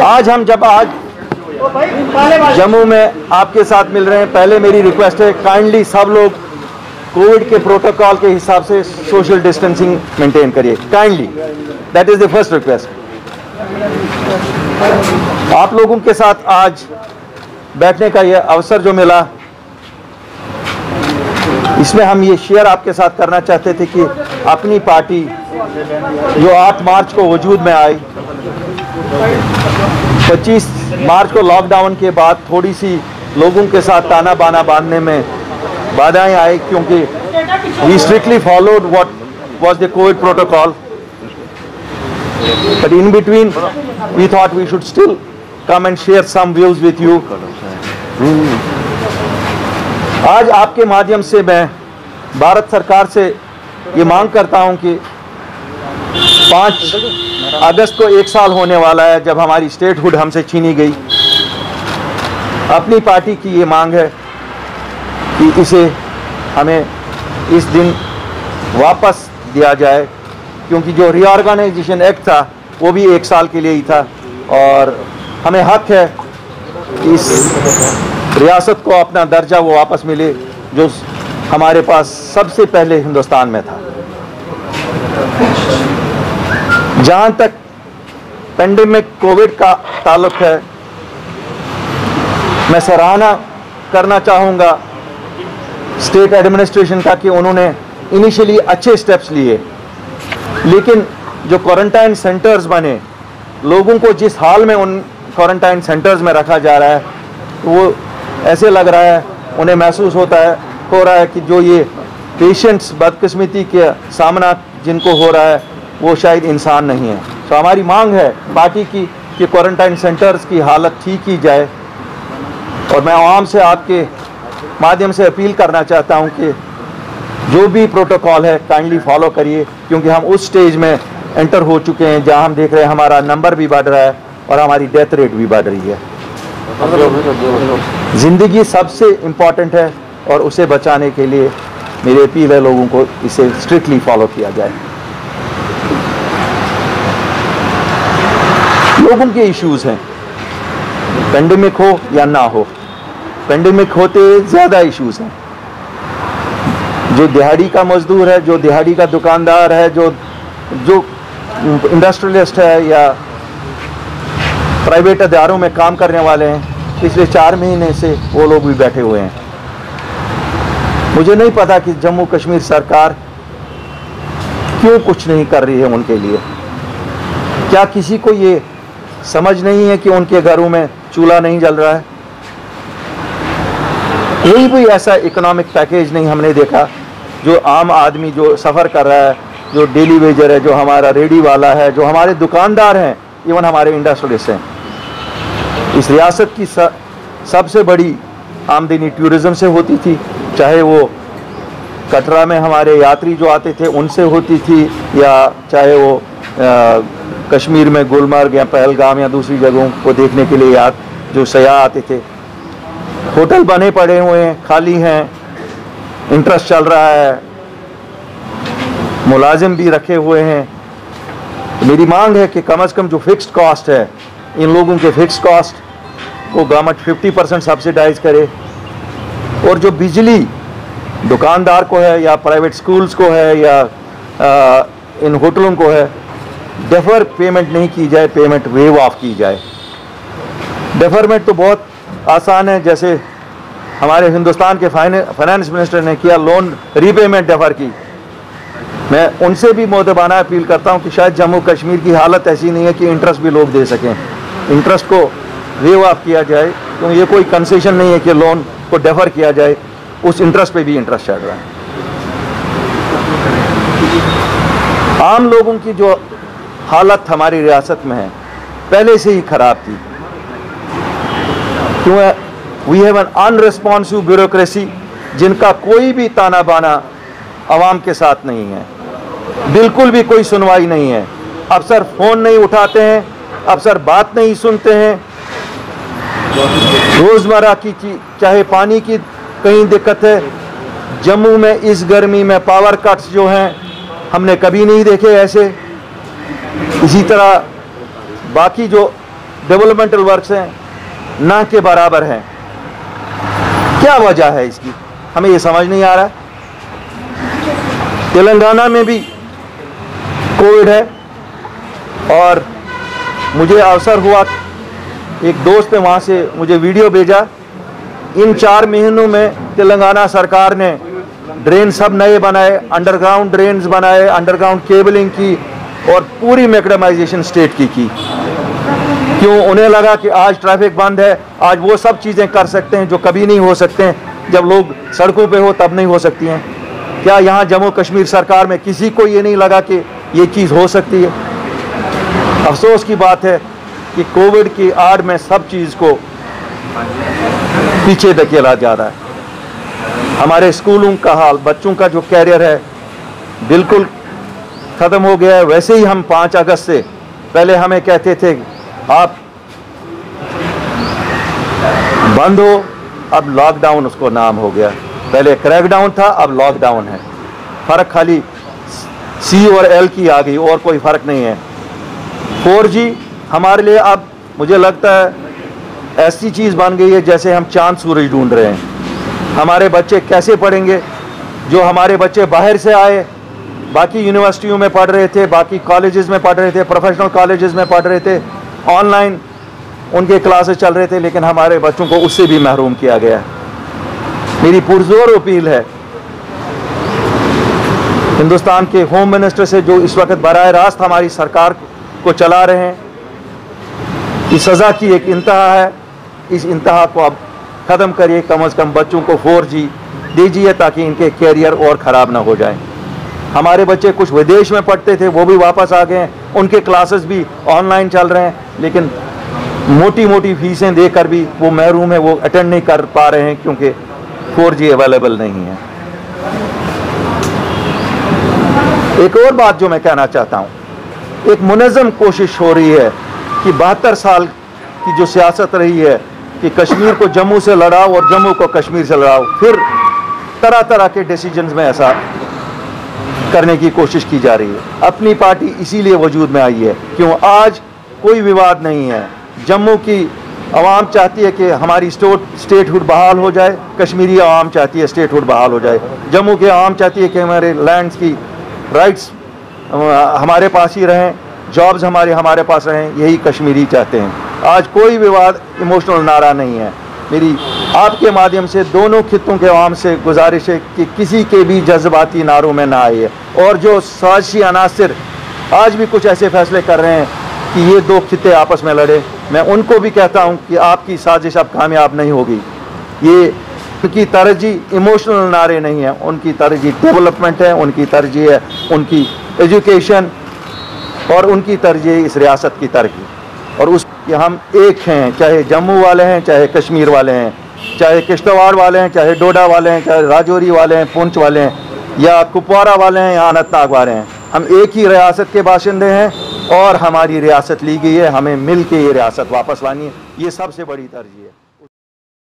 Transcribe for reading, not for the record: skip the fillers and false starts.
आज जम्मू में आपके साथ मिल रहे हैं, पहले मेरी रिक्वेस्ट है काइंडली सब लोग कोविड के प्रोटोकॉल के हिसाब से सोशल डिस्टेंसिंग मेंटेन करिए kindly, that is the first request. आप लोगों के साथ आज बैठने का यह अवसर जो मिला, इसमें हम ये शेयर आपके साथ करना चाहते थे कि अपनी पार्टी जो 8 मार्च को वजूद में आई, 25 मार्च को लॉकडाउन के बाद थोड़ी सी लोगों के साथ ताना बाना बांधने में बाधाएं आई, क्योंकि we strictly followed what was the COVID protocol, but in between we thought we should still come and share some views with you. आज आपके माध्यम से मैं भारत सरकार से ये मांग करता हूं कि 5 अगस्त को 1 साल होने वाला है जब हमारी स्टेटहुड हमसे छीनी गई। अपनी पार्टी की ये मांग है कि इसे हमें इस दिन वापस दिया जाए, क्योंकि जो रीऑर्गेनाइजेशन एक्ट था वो भी 1 साल के लिए ही था और हमें हक है कि इस रियासत को अपना दर्जा वो वापस मिले जो हमारे पास सबसे पहले हिंदुस्तान में था। जहाँ तक पेंडेमिक कोविड का ताल्लुक है, मैं सराहना करना चाहूँगा स्टेट एडमिनिस्ट्रेशन का कि उन्होंने इनिशियली अच्छे स्टेप्स लिए, लेकिन जो क्वारंटाइन सेंटर्स बने, लोगों को जिस हाल में उन क्वारंटाइन सेंटर्स में रखा जा रहा है, वो ऐसे लग रहा है, उन्हें महसूस हो रहा है कि जो ये पेशेंट्स बदकिस्मती के सामना जिनको हो रहा है वो शायद इंसान नहीं है। तो हमारी मांग है पार्टी की कि क्वारंटाइन सेंटर्स की हालत ठीक की जाए, और मैं आवाम से आपके माध्यम से अपील करना चाहता हूं कि जो भी प्रोटोकॉल है काइंडली फॉलो करिए, क्योंकि हम उस स्टेज में एंटर हो चुके हैं जहां हम देख रहे हैं हमारा नंबर भी बढ़ रहा है और हमारी डेथ रेट भी बढ़ रही है। ज़िंदगी सबसे इम्पॉर्टेंट है और उसे बचाने के लिए मेरी अपील है लोगों को इसे स्ट्रिक्टली फॉलो किया जाए। लोगों के इश्यूज हैं, पेंडेमिक हो या ना हो, पेंडेमिक होते ज़्यादा इश्यूज हैं। जो दिहाड़ी का मजदूर है, जो दिहाड़ी का दुकानदार है, जो इंडस्ट्रियलिस्ट है या प्राइवेट अदारों में काम करने वाले हैं, पिछले 4 महीने से वो लोग भी बैठे हुए हैं। मुझे नहीं पता कि जम्मू कश्मीर सरकार क्यों कुछ नहीं कर रही है उनके लिए। क्या किसी को ये समझ नहीं है कि उनके घरों में चूल्हा नहीं जल रहा है? कोई भी ऐसा इकोनॉमिक पैकेज नहीं हमने देखा जो आम आदमी जो सफ़र कर रहा है, जो डेली वेजर है, जो हमारा रेडी वाला है, जो हमारे दुकानदार हैं, इवन हमारे इंडस्ट्रियलिस्ट हैं। इस रियासत की सबसे बड़ी आमदनी टूरिज़म से होती थी, चाहे वो कटरा में हमारे यात्री जो आते थे उनसे होती थी, या चाहे वो कश्मीर में गुलमर्ग या पहलगाम या दूसरी जगहों को देखने के लिए जो सयाह आते थे। होटल बने पड़े हुए हैं, खाली हैं, इंटरेस्ट चल रहा है, मुलाजिम भी रखे हुए हैं। मेरी मांग है कि कम से कम जो फिक्स्ड कॉस्ट है, इन लोगों के फिक्स्ड कॉस्ट को गवर्नमेंट 50% सब्सिडाइज करे, और जो बिजली दुकानदार को है या प्राइवेट स्कूल्स को है या इन होटलों को है, डेफर पेमेंट नहीं की जाए, पेमेंट वेव ऑफ की जाए। डेफरमेंट तो बहुत आसान है, जैसे हमारे हिंदुस्तान के फाइनेंस मिनिस्टर ने किया, लोन रीपेमेंट डेफर की। मैं उनसे भी मोहतबाना अपील करता हूं कि शायद जम्मू कश्मीर की हालत ऐसी नहीं है कि इंटरेस्ट भी लोग दे सकें, इंटरेस्ट को वेव ऑफ किया जाए, क्योंकि ये कोई कंसेशन नहीं है कि लोन को डेफर किया जाए, उस इंटरेस्ट पे भी इंटरेस्ट चल रहा है। आम लोगों की जो हालत हमारी रियासत में है पहले से ही खराब थी, क्यों? We have an unresponsive bureaucracy, जिनका कोई भी ताना बाना आवाम के साथ नहीं है, बिल्कुल भी कोई सुनवाई नहीं है। अफसर फ़ोन नहीं उठाते हैं, अफसर बात नहीं सुनते हैं। रोज़मर्रा की चीज, चाहे पानी की कहीं दिक्कत है, जम्मू में इस गर्मी में पावर कट्स जो हैं हमने कभी नहीं देखे ऐसे। इसी तरह बाकी जो डेवलपमेंटल वर्क्स हैं ना के बराबर हैं। क्या वजह है इसकी, हमें ये समझ नहीं आ रहा। तेलंगाना में भी कोविड है और मुझे अवसर हुआ, एक दोस्त ने वहाँ से मुझे वीडियो भेजा। इन 4 महीनों में तेलंगाना सरकार ने ड्रेन सब नए बनाए, अंडरग्राउंड ड्रेन्स बनाए, अंडरग्राउंड केबलिंग की और पूरी मैकेडमाइजेशन स्टेट की। क्यों? उन्हें लगा कि आज ट्रैफिक बंद है, आज वो सब चीज़ें कर सकते हैं जो कभी नहीं हो सकते हैं, जब लोग सड़कों पे हो तब नहीं हो सकती हैं। क्या यहाँ जम्मू कश्मीर सरकार में किसी को ये नहीं लगा कि ये चीज़ हो सकती है? अफसोस की बात है कि कोविड की आड़ में सब चीज़ को पीछे धकेला जा रहा है। हमारे स्कूलों का हाल, बच्चों का जो कैरियर है बिल्कुल ख़त्म हो गया है। वैसे ही हम 5 अगस्त से पहले हमें कहते थे आप बंद हो, अब लॉकडाउन उसको नाम हो गया। पहले क्रैकडाउन था, अब लॉकडाउन है। फ़र्क खाली C और L की आ गई और कोई फ़र्क नहीं है। 4G हमारे लिए अब मुझे लगता है ऐसी चीज़ बन गई है जैसे हम चांद सूरज ढूंढ रहे हैं। हमारे बच्चे कैसे पढ़ेंगे? जो हमारे बच्चे बाहर से आए, बाकी यूनिवर्सिटियों में पढ़ रहे थे, बाकी कॉलेजेस में पढ़ रहे थे, प्रोफेशनल कॉलेजेस में पढ़ रहे थे, ऑनलाइन उनके क्लासेस चल रहे थे, लेकिन हमारे बच्चों को उससे भी महरूम किया गया है। मेरी पुरजोर अपील है हिंदुस्तान के होम मिनिस्टर से, जो इस वक्त बराह रास्त हमारी सरकार को चला रहे हैं, कि सज़ा की एक इंतहा है, इस इंतहा को अब ख़त्म करिए। कम से कम बच्चों को 4G दीजिए ताकि इनके कैरियर और ख़राब ना हो जाए। हमारे बच्चे कुछ विदेश में पढ़ते थे, वो भी वापस आ गए हैं, उनके क्लासेस भी ऑनलाइन चल रहे हैं, लेकिन मोटी मोटी फीसें देकर भी वो महरूम है, वो अटेंड नहीं कर पा रहे हैं क्योंकि 4G अवेलेबल नहीं है। एक और बात जो मैं कहना चाहता हूँ, एक मुनज़्ज़म कोशिश हो रही है कि 72 साल की जो सियासत रही है कि कश्मीर को जम्मू से लड़ाओ और जम्मू को कश्मीर से लड़ाओ, फिर तरह तरह के डिसीजंस में ऐसा करने की कोशिश की जा रही है। अपनी पार्टी इसीलिए वजूद में आई है क्यों आज कोई विवाद नहीं है। जम्मू की आवाम चाहती है कि हमारी स्टेटहुड बहाल हो जाए, कश्मीरी आवाम चाहती है स्टेटहुड बहाल हो जाए, जम्मू की आवाम चाहती है कि हमारे लैंड्स की राइट्स हमारे पास ही रहें, जॉब्स हमारे पास रहें, यही कश्मीरी चाहते हैं। आज कोई विवाद इमोशनल नारा नहीं है। मेरी आपके माध्यम से दोनों खित्तों के आवाम से गुजारिश है कि किसी के भी जज्बाती नारों में ना आइए, और जो साजिशी अनासिर आज भी कुछ ऐसे फैसले कर रहे हैं कि ये 2 खित्ते आपस में लड़े, मैं उनको भी कहता हूँ कि आपकी साजिश अब कामयाब नहीं होगी। ये उनकी तरजीह इमोशनल नारे नहीं है, उनकी तरजीह डेवलपमेंट है, उनकी तरजीह है उनकी एजुकेशन, और उनकी तरजीह इस रियासत की तरक्की। और उस कि हम एक हैं, चाहे जम्मू वाले हैं, चाहे कश्मीर वाले हैं, चाहे किश्तवाड़ वाले हैं, चाहे डोडा वाले हैं, चाहे राजौरी वाले हैं, पुंछ वाले हैं, या कुपवारा वाले हैं, या अनंतनाग वाले हैं, हम एक ही रियासत के बाशिंदे हैं और हमारी रियासत ली गई है, हमें मिल के ये रियासत वापस लानी है। ये सबसे बड़ी तरजीह है।